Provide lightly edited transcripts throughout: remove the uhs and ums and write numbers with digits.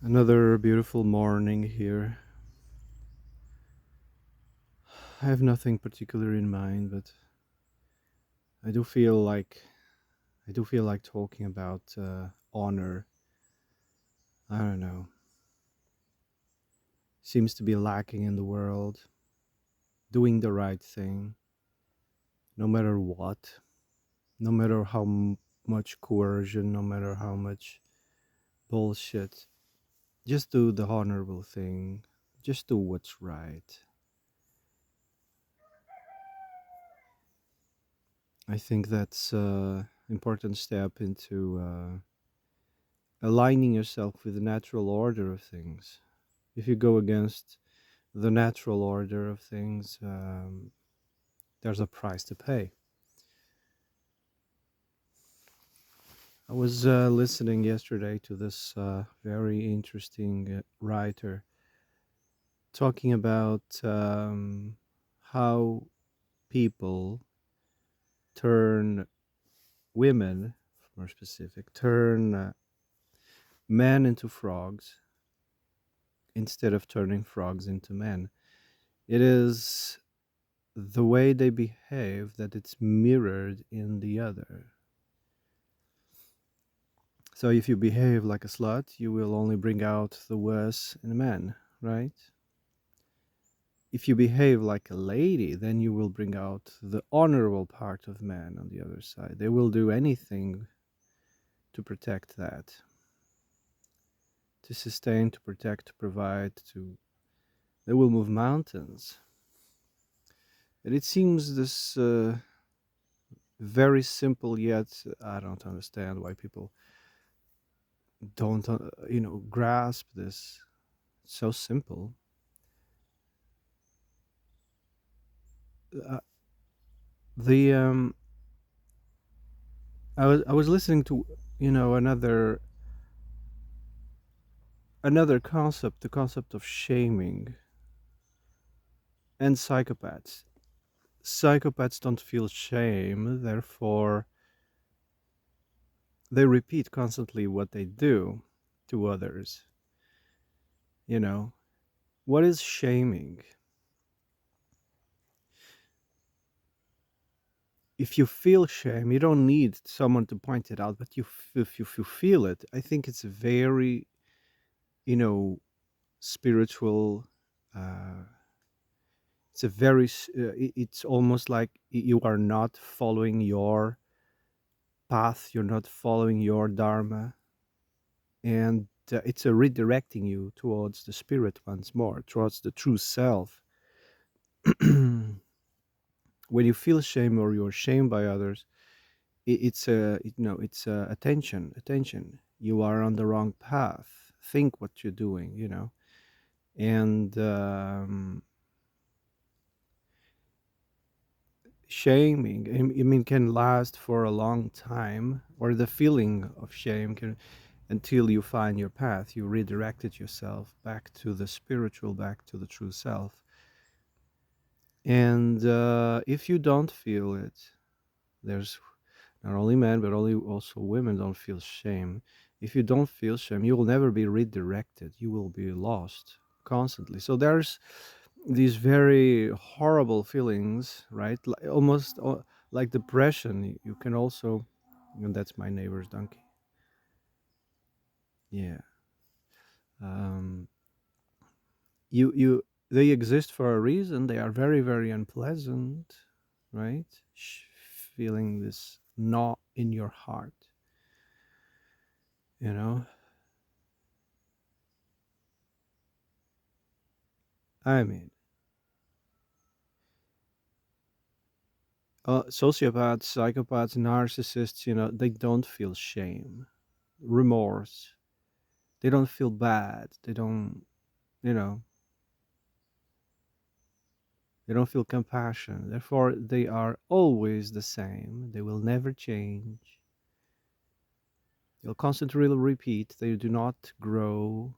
Another beautiful morning here. I have nothing particular in mind, but I do feel like I do feel like talking about honor. I don't know. Seems to be lacking in the world. Doing the right thing, no matter what, no matter how much coercion, no matter how much bullshit. Just do the honorable thing. Just do what's right. I think that's an important step into aligning yourself with the natural order of things. If you go against the natural order of things, there's a price to pay. I was listening yesterday to this very interesting writer talking about how people turn women, more specific, turn men into frogs instead of turning frogs into men. It is the way they behave that it's mirrored in the other. So if you behave like a slut, you will only bring out the worst in a man, right? If you behave like a lady, then you will bring out the honorable part of man on the other side. They will do anything to protect that, to sustain, to protect, to provide, to they will move mountains. And it seems this very simple, yet I don't understand why people don't grasp this. It's so simple. uh, the I was listening to another concept, the concept of shaming and psychopaths. Psychopaths don't feel shame, therefore they repeat constantly what they do to others. You know, what is shaming? If you feel shame, you don't need someone to point it out, but if you feel it, I think it's very, you know, spiritual. Uh, it's a very, it's almost like you are not following your path, you're not following your dharma, and it's a redirecting you towards the spirit once more, towards the true self. When you feel shame or you're shamed by others, it's it's attention. You are on the wrong path. Think what you're doing, and shaming. I mean, can last for a long time, or the feeling of shame can until you find your path. You redirected yourself back to the spiritual, back to the true self. And if you don't feel it, there's not only men, but only also women don't feel shame. If you don't feel shame, you will never be redirected. You will be lost constantly. So there's these very horrible feelings, right? Almost like depression. You can also, and that's my neighbor's donkey. Yeah. Um, you they exist for a reason. They are very, very unpleasant, right? Feeling this knot in your heart, you know. I mean, sociopaths, psychopaths, narcissists, they don't feel shame, remorse. They don't feel bad. You know, they don't feel compassion. Therefore, they are always the same. They will never change. They'll constantly repeat. They do not grow.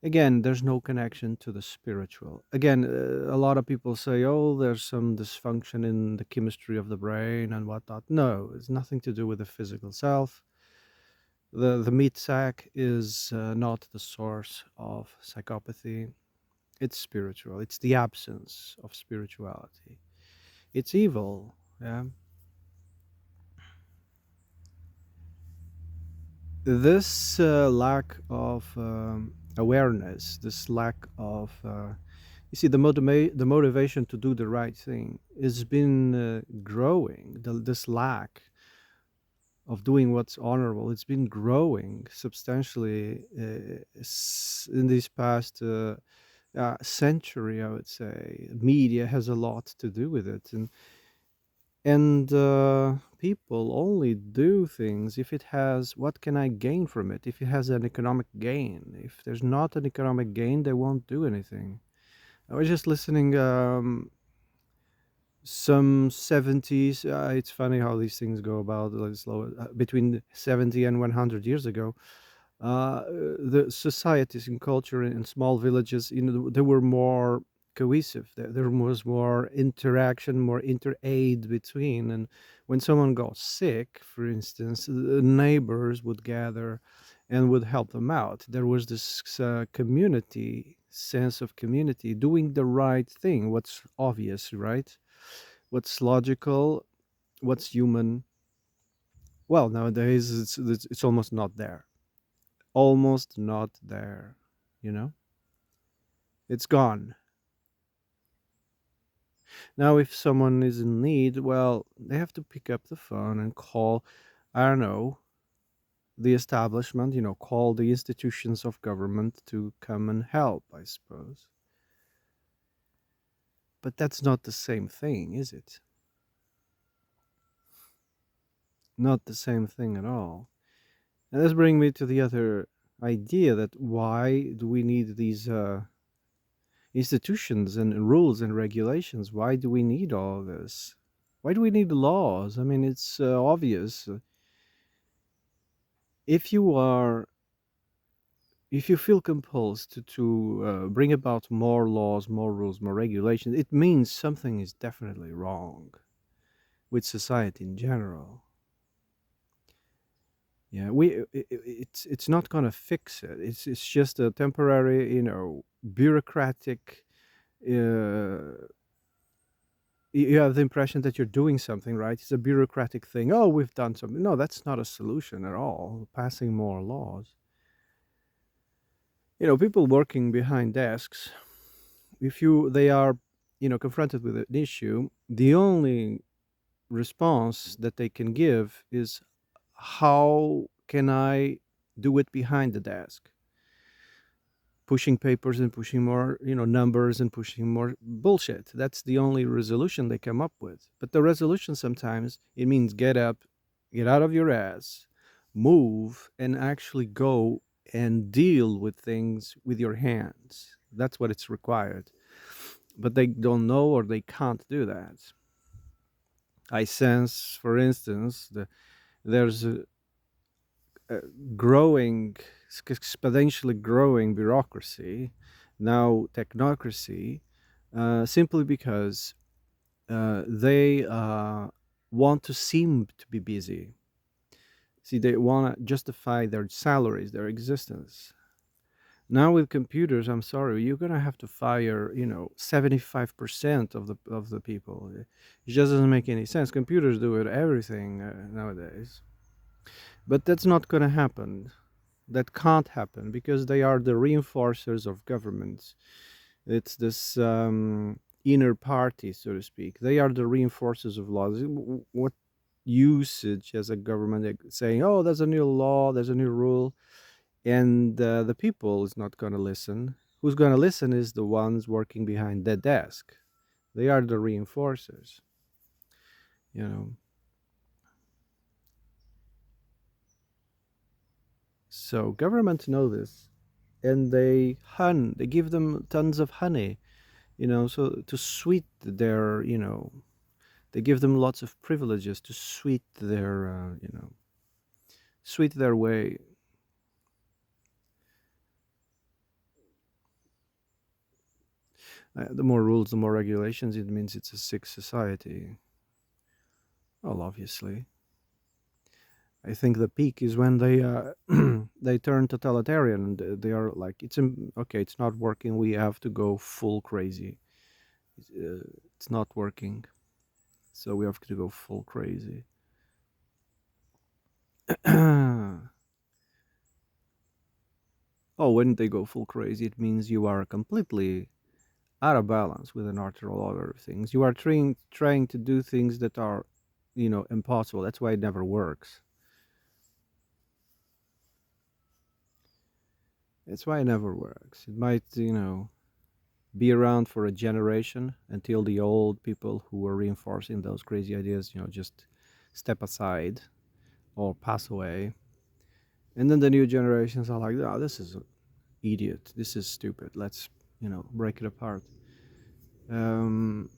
Again, there's no connection to the spiritual. Again, a lot of people say, oh, there's some dysfunction in the chemistry of the brain and whatnot. No, it's nothing to do with the physical self. The meat sack is not the source of psychopathy. It's spiritual. It's the absence of spirituality. It's evil. Yeah. This lack of awareness, this lack of you see, the motivation to do the right thing has been growing. This lack of doing what's honorable, it's been growing substantially in these past century, I would say. Media has a lot to do with it, and people only do things if it has, what can I gain from it? If it has an economic gain. If there's not an economic gain, they won't do anything. I was just listening some 70s. It's funny how these things go about, like slow, between 70 and 100 years ago. The societies and culture in small villages, they were more cohesive. There was more interaction, more inter-aid between. And when someone got sick, for instance, the neighbors would gather and would help them out. There was this community sense of community, doing the right thing, what's obvious, right? What's logical, what's human. Well, nowadays it's almost not there. Almost not there, you know? It's gone. Now, if someone is in need, well, they have to pick up the phone and call, I don't know, the establishment, call the institutions of government to come and help, I suppose. But that's not the same thing, is it? Not the same thing at all. And this brings me to the other idea, that why do we need these institutions and rules and regulations? Why do we need all this? Why do we need laws? I mean, it's obvious. If you are, if you feel compelled to bring about more laws, more rules, more regulations, it means something is definitely wrong with society in general. Yeah, it's not going to fix it. It's just a temporary, bureaucratic. Uh, you have the impression that you're doing something right. It's a bureaucratic thing. Oh, we've done something. No, that's not a solution at all. Passing more laws. People working behind desks, if you they are, confronted with an issue, the only response that they can give is, how can I do it behind the desk? Pushing papers and pushing more, numbers and pushing more bullshit. That's the only resolution they come up with. But the resolution, sometimes it means get up, get out of your ass, move, and actually go and deal with things with your hands. That's what it's required. But they don't know, or they can't do that. I sense, for instance, there's a growing, exponentially growing bureaucracy, now technocracy, simply because they want to seem to be busy. See, they want to justify their salaries, their existence. Now with computers, I'm sorry, you're gonna have to fire, 75% of the people. It just doesn't make any sense. Computers do it everything nowadays, but that's not gonna happen. That can't happen because they are the reinforcers of governments. It's this inner party, so to speak. They are the reinforcers of laws. What usage as a government, saying, "Oh, there's a new law, there's a new rule," and the people is not going to listen. Who's going to listen is the ones working behind the desk. They are the reinforcers. You know. So governments know this, and they give them tons of honey. So to sweet their, they give them lots of privileges to sweet their way. The more rules, the more regulations, it means it's a sick society. Well, obviously. I think the peak is when they they turn totalitarian and they are like, okay, it's not working. We have to go full crazy. It's not working, so we have to go full crazy. Oh, when they go full crazy, it means you are completely out of balance with an natural order of things. You are trying to do things that are, impossible. That's why it never works. That's why it never works. It might, be around for a generation until the old people who were reinforcing those crazy ideas, just step aside or pass away. And then the new generations are like, oh, this is idiot. This is stupid. Let's, break it apart. Um,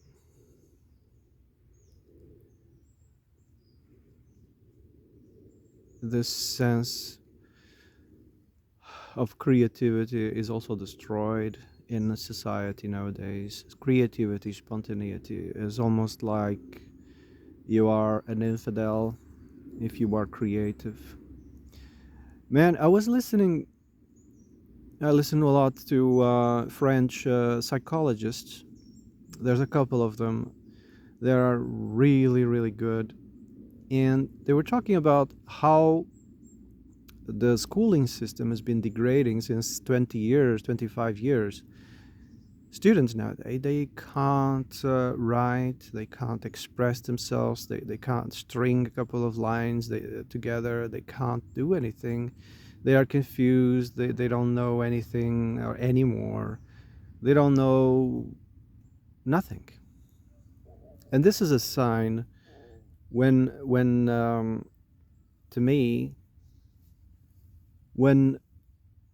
this sense of creativity is also destroyed in a society nowadays. Creativity, spontaneity is almost like you are an infidel if you are creative. Man, I listen a lot to French psychologists. There's a couple of them. They are really, really good. And they were talking about how the schooling system has been degrading since 20 years, 25 years. Students nowadays, they can't write, they can't express themselves, they can't string a couple of lines together, they can't do anything. They are confused, they don't know anything or anymore. They don't know nothing. And this is a sign when to me, when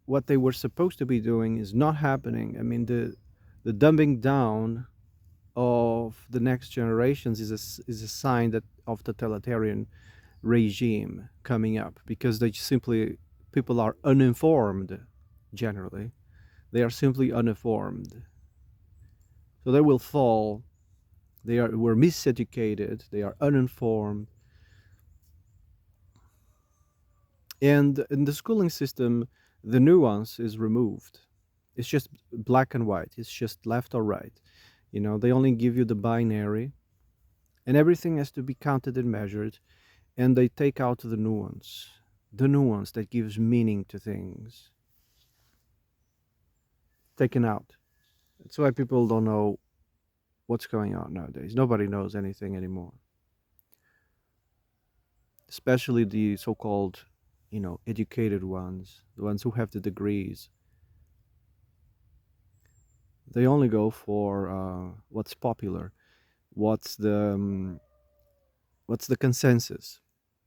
what they were supposed to be doing is not happening. I mean, the dumbing down of the next generations is a sign that of totalitarian regime coming up, because they simply, people are uninformed. Generally they are simply uninformed, so they will fall. They are were miseducated, they are uninformed. And in the schooling system, the nuance is removed. It's just black and white, it's just left or right. They only give you the binary, and everything has to be counted and measured, and they take out the nuance that gives meaning to things, taken out. That's why people don't know what's going on nowadays. Nobody knows anything anymore, especially the so-called, educated ones, the ones who have the degrees. They only go for what's popular, what's the what's the consensus.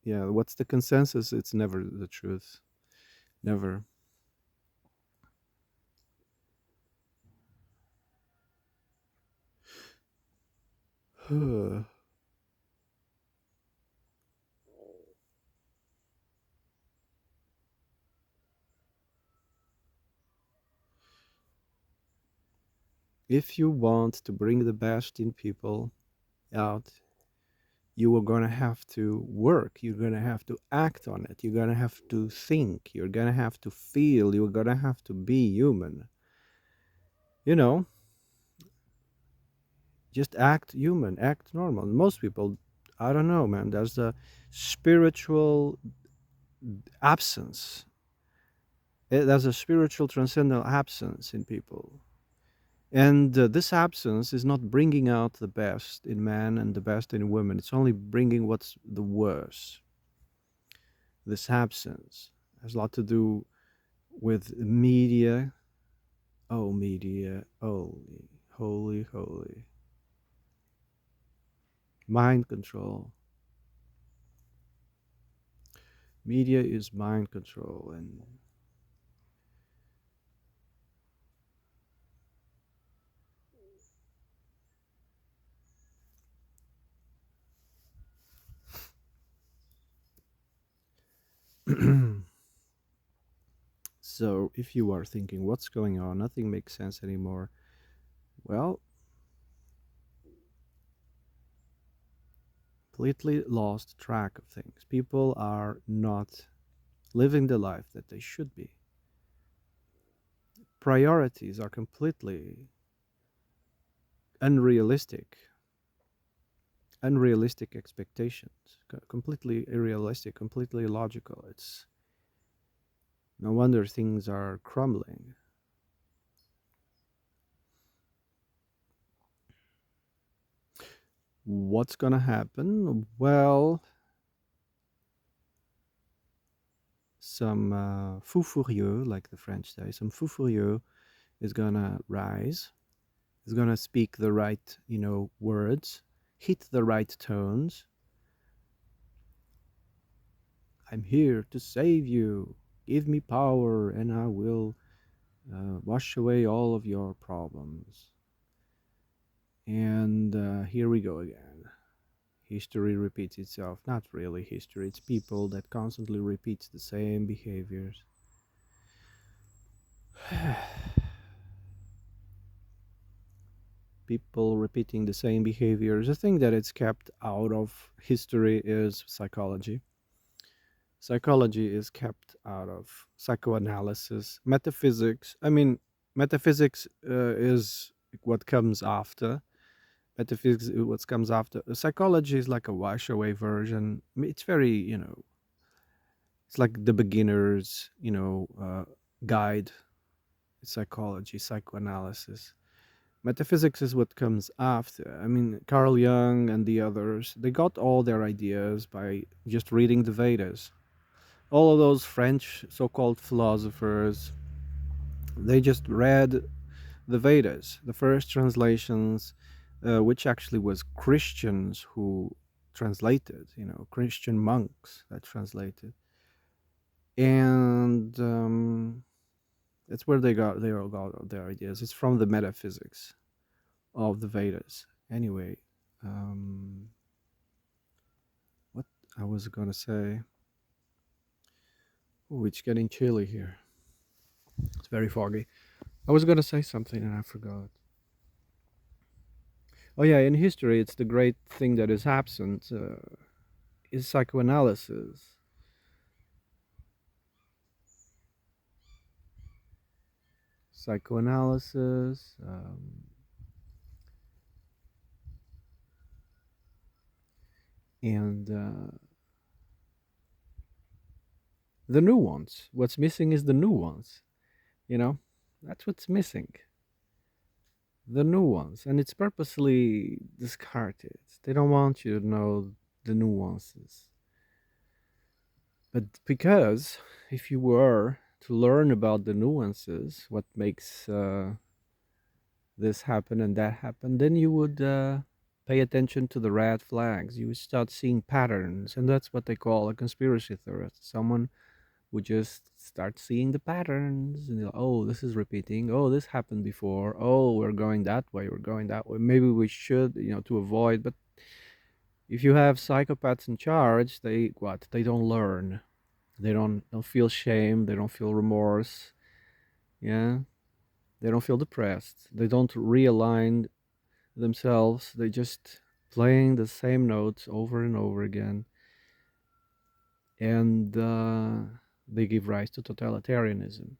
Yeah, what's the consensus? It's never the truth. Never. If you want to bring the best in people out, you are going to have to work. You're going to have to act on it. You're going to have to think. You're going to have to feel. You're going to have to be human. You know, just act human, act normal. Most people, I don't know, man, there's a spiritual absence. There's a spiritual transcendental absence in people. And this absence is not bringing out the best in man and the best in women. It's only bringing what's the worst. This absence has a lot to do with media. Oh, media. Holy, holy, holy. Mind control. Media is mind control. And so, if you are thinking, what's going on? Nothing makes sense anymore. Well, completely lost track of things. People are not living the life that they should be. Priorities are completely unrealistic, unrealistic expectations, completely irrealistic, completely illogical. It's no wonder things are crumbling. What's gonna happen? Well, some fou furieux, like the French say, some fou furieux is gonna rise, is gonna speak the right, words, hit the right tones. I'm here to save you. Give me power, and I will wash away all of your problems. And here we go again. History repeats itself. Not really history, it's people that constantly repeats the same behaviors. People repeating the same behaviors. The thing that it's kept out of history is psychology. Psychology is kept out of psychoanalysis, metaphysics. I mean, metaphysics is what comes after. Metaphysics is what comes after. Psychology is like a wash away version. I mean, it's very, it's like the beginner's, guide. Psychology, psychoanalysis. Metaphysics is what comes after. I mean, Carl Jung and the others, they got all their ideas by just reading the Vedas. All of those French so called philosophers, they just read the Vedas, the first translations, which actually was Christians who translated, Christian monks that translated. And that's where they all got their ideas. It's from the metaphysics of the Vedas. Anyway, um, what I was gonna say. Oh, it's getting chilly here. It's very foggy. I was gonna say something and I forgot. Oh yeah, in history, it's the great thing that is absent is psychoanalysis. Psychoanalysis and the nuance. What's missing is the nuance. You know, that's what's missing. The nuance, and it's purposely discarded. They don't want you to know the nuances. But because if you were to learn about the nuances, what makes this happen and that happen, then you would pay attention to the red flags. You would start seeing patterns, and that's what they call a conspiracy theorist. Someone would just start seeing the patterns, and oh, this is repeating. Oh, this happened before. Oh, we're going that way. We're going that way. Maybe we should, to avoid. But if you have psychopaths in charge, they what? They don't learn. They don't feel shame. They don't feel remorse. Yeah, they don't feel depressed. They don't realign themselves. They just playing the same notes over and over again, and they give rise to totalitarianism.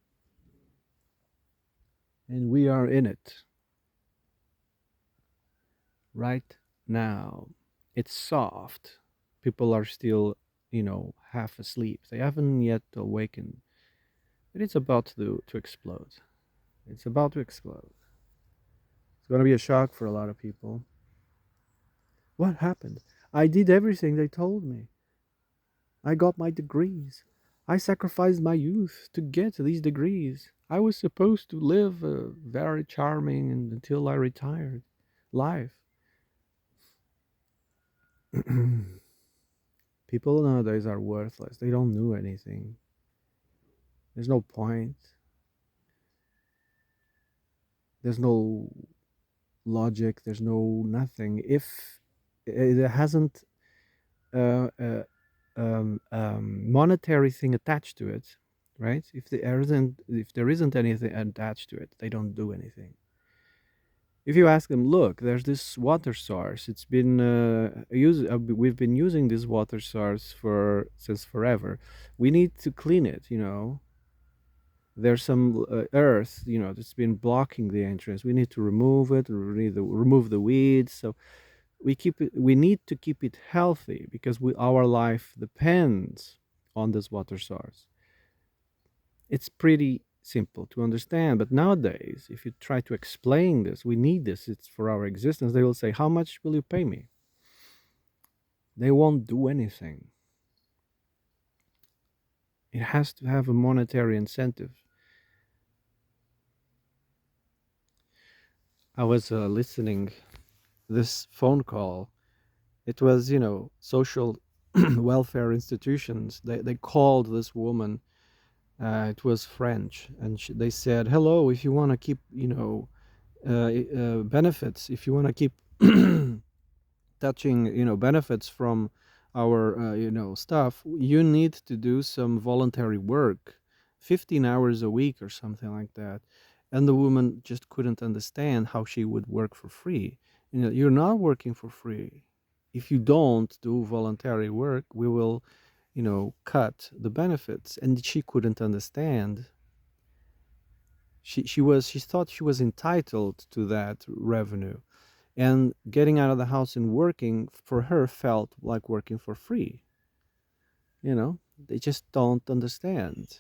And we are in it right now. It's soft. People are still, half asleep. They haven't yet awakened. But it's about to explode. It's about to explode. It's going to be a shock for a lot of people. What happened? I did everything they told me. I got my degrees. I sacrificed my youth to get these degrees. I was supposed to live a very charming and until I retired life. People nowadays are worthless. They don't know anything. There's no point. There's no logic. There's no nothing. If it hasn't monetary thing attached to it, right? If there isn't anything attached to it, they don't do anything. If you ask them, look, there's this water source. It's been we've been using this water source for since forever. We need to clean it. There's some earth, that's been blocking the entrance. We need to remove it. We need to remove the weeds. So we need to keep it healthy because our life depends on this water source. It's pretty simple to understand, but nowadays if you try to explain this, we need this, it's for our existence, they will say, how much will you pay me? They won't do anything. It has to have a monetary incentive. I was listening this phone call. It was, social welfare institutions. They called this woman. It was French, and they said, "Hello, if you want to keep, benefits, if you want to keep touching, benefits from our, stuff, you need to do some voluntary work, 15 hours a week or something like that." And the woman just couldn't understand how she would work for free. You're not working for free. If you don't do voluntary work, we will, cut the benefits. And she couldn't understand. She thought she was entitled to that revenue, and getting out of the house and working for her felt like working for free. They just don't understand.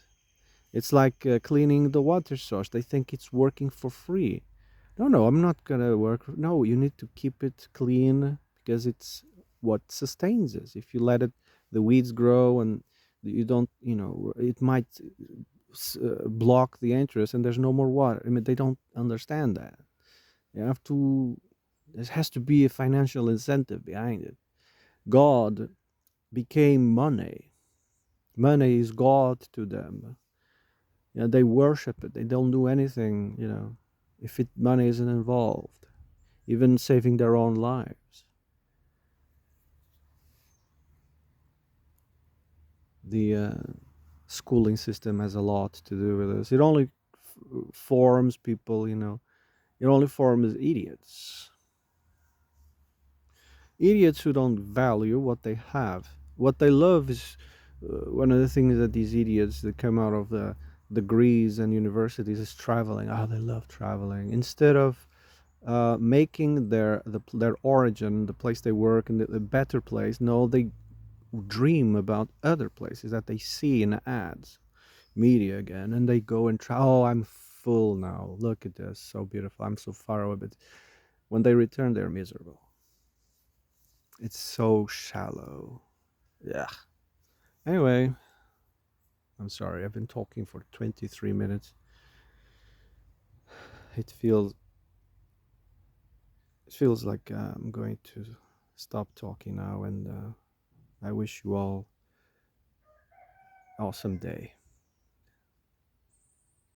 It's like cleaning the water source. They think it's working for free. No, no, I'm not gonna work. No, you need to keep it clean because it's what sustains us. If you let it, the weeds grow, and you don't, it might block the entrance, and there's no more water. I mean, they don't understand that. You have to. There has to be a financial incentive behind it. God became money. Money is God to them. They worship it. They don't do anything, if money isn't involved, even saving their own lives. The schooling system has a lot to do with this. It only forms people, it only forms idiots. Idiots who don't value what they have. What they love is one of the things that these idiots that come out of the degrees and universities is traveling. Oh, they love traveling instead of making their origin, the place they work, and the better place. No, they dream about other places that they see in ads, media again, and they go and try. Oh, I'm full now. Look at this, so beautiful. I'm so far away, but when they return, they're miserable. It's so shallow. Yeah. Anyway, I'm sorry. I've been talking for 23 minutes. It feels it feels like I'm going to stop talking now, and I wish you all awesome day.